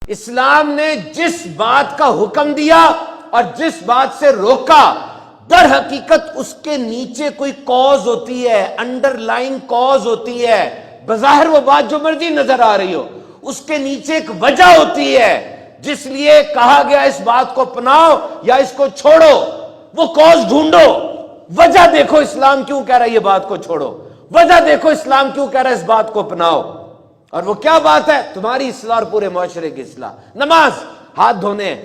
اسلام نے جس بات کا حکم دیا اور جس بات سے روکا، در حقیقت اس کے نیچے کوئی کاز ہوتی ہے، انڈر لائن کاز ہوتی ہے۔ بظاہر وہ بات جو مرضی نظر آ رہی ہو، اس کے نیچے ایک وجہ ہوتی ہے جس لیے کہا گیا اس بات کو اپناؤ یا اس کو چھوڑو۔ وہ کاز ڈھونڈو، وجہ دیکھو اسلام کیوں کہہ رہا ہے یہ بات کو چھوڑو، وجہ دیکھو اسلام کیوں کہہ رہا ہے اس بات کو اپناؤ۔ اور وہ کیا بات ہے؟ تمہاری اصلاح اور پورے معاشرے کی اصلاح۔ نماز، ہاتھ دھونے،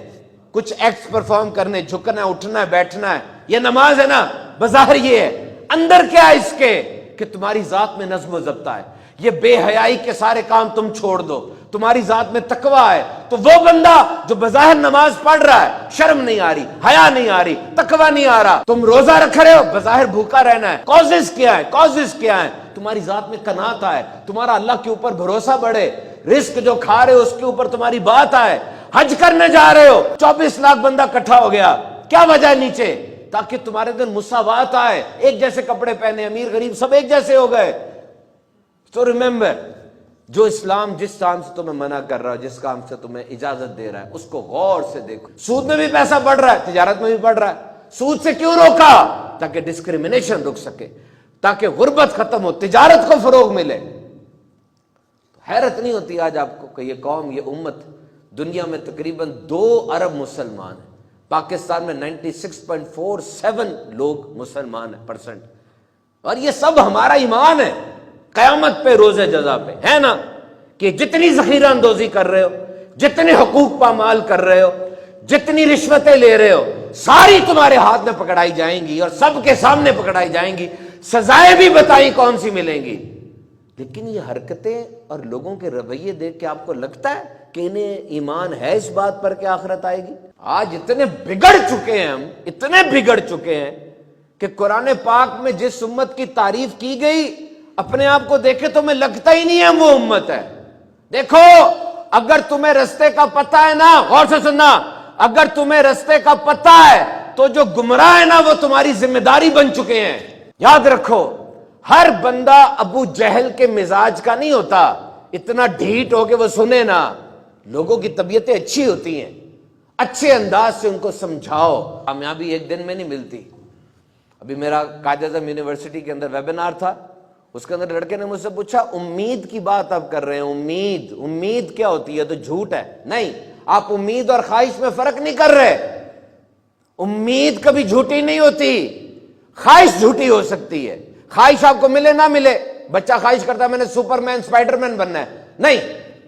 کچھ ایکٹس پرفارم کرنے، جھکنا ہے، اٹھنا ہے، بیٹھنا ہے، یہ نماز ہے نا؟ بظاہر یہ ہے، اندر کیا ہے اس کے کہ تمہاری ذات میں نظم و ضبط ہے۔ یہ بے حیائی کے سارے کام تم چھوڑ دو، تمہاری ذات میں تقویٰ ہے۔ تو وہ بندہ جو بظاہر نماز پڑھ رہا ہے، شرم نہیں آ رہی، حیا نہیں آ رہی، تقویٰ نہیں آ رہا، تم روزہ رکھ رہے ہو، بظاہر بھوکا رہنا ہے، کازز کیا ہے؟ کازز کیا ہے؟ تمہاری ذات میں قناعت آئے، تمہارا اللہ کے اوپر بھروسہ بڑھے، رزق جو کھا رہے ہو اس کے اوپر تمہاری بات آئے، حج کرنے جا رہے ہو، 24 لاکھ بندہ اکٹھا ہو گیا، کیا وجہ ہے نیچے؟ تاکہ تمہارے اندر مساوات آئے، ایک جیسے کپڑے پہنے، امیر غریب سب ایک جیسے ہو گئے۔ تو ریممبر، جو اسلام جس کام سے تمہیں منع کر رہا ہے، جس کام سے تمہیں اجازت دے رہا ہے، اس کو غور سے دیکھو۔ سود میں بھی پیسہ بڑھ رہا ہے، تجارت میں بھی بڑھ رہا ہے، سود سے کیوں روکا؟ تاکہ ڈسکریمنیشن رک سکے، تاکہ غربت ختم ہو، تجارت کو فروغ ملے۔ حیرت نہیں ہوتی آج آپ کو کہ یہ قوم، یہ امت، دنیا میں تقریباً 2 ارب مسلمان ہیں، پاکستان میں 96.47 لوگ مسلمان ہیں پرسنٹ، اور یہ سب ہمارا ایمان ہے۔ قیامت پہ، روز جزا پہ ہے نا، کہ جتنی ذخیرہ اندوزی کر رہے ہو، جتنے حقوق پامال کر رہے ہو، جتنی رشوتیں لے رہے ہو، ساری تمہارے ہاتھ میں پکڑائی جائیں گی اور سب کے سامنے پکڑائی جائیں گی، سزائیں بھی بتائیں کون سی ملیں گی۔ لیکن یہ حرکتیں اور لوگوں کے رویے دیکھ کے آپ کو لگتا ہے کہ انہیں ایمان ہے اس بات پر کہ آخرت آئے گی؟ آج اتنے بگڑ چکے ہیں، ہم اتنے بگڑ چکے ہیں کہ قرآن پاک میں جس امت کی تعریف کی گئی، اپنے آپ کو دیکھے تو میں لگتا ہی نہیں ہے وہ امت ہے۔ دیکھو، اگر تمہیں رستے کا پتہ ہے نا، غور سے سننا، اگر تمہیں رستے کا پتہ ہے تو جو گمراہ ہے نا وہ تمہاری ذمہ داری بن چکے ہیں۔ یاد رکھو، ہر بندہ ابو جہل کے مزاج کا نہیں ہوتا، اتنا ڈھیٹ ہو کے وہ سنے نا۔ لوگوں کی طبیعتیں اچھی ہوتی ہیں، اچھے انداز سے ان کو سمجھاؤ۔ کامیابی ایک دن میں نہیں ملتی۔ ابھی میرا قائد اعظم یونیورسٹی کے اندر ویبینار تھا، اس کے اندر لڑکے نے مجھ سے پوچھا، امید کی بات آپ کر رہے ہیں، امید کیا ہوتی ہے؟ تو جھوٹ ہے۔ نہیں، آپ امید اور خواہش میں فرق نہیں کر رہے۔ امید کبھی جھوٹی نہیں ہوتی، خواہش جھوٹی ہو سکتی ہے۔ خواہش آپ کو ملے نہ ملے، بچہ خواہش کرتا ہے میں نے سپر مین، اسپائڈر مین بننا ہے، نہیں،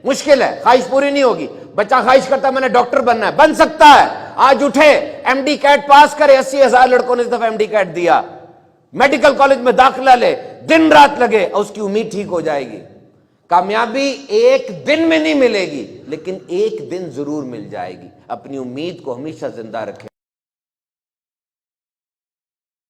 مشکل ہے، خواہش پوری نہیں ہوگی۔ بچہ خواہش کرتا ہے میں نے ڈاکٹر بننا ہے، بن سکتا ہے۔ آج اٹھے، ایم ڈی کیٹ پاس کرے، 80,000 لڑکوں نے اس دفعہ ایم ڈی کیٹ دیا، میڈیکل کالج میں داخلہ لے، دن رات لگے، اور اس کی امید ٹھیک ہو جائے گی۔ کامیابی ایک دن میں نہیں ملے گی، لیکن ایک دن ضرور مل جائے گی۔ اپنی امید کو ہمیشہ زندہ رکھیں۔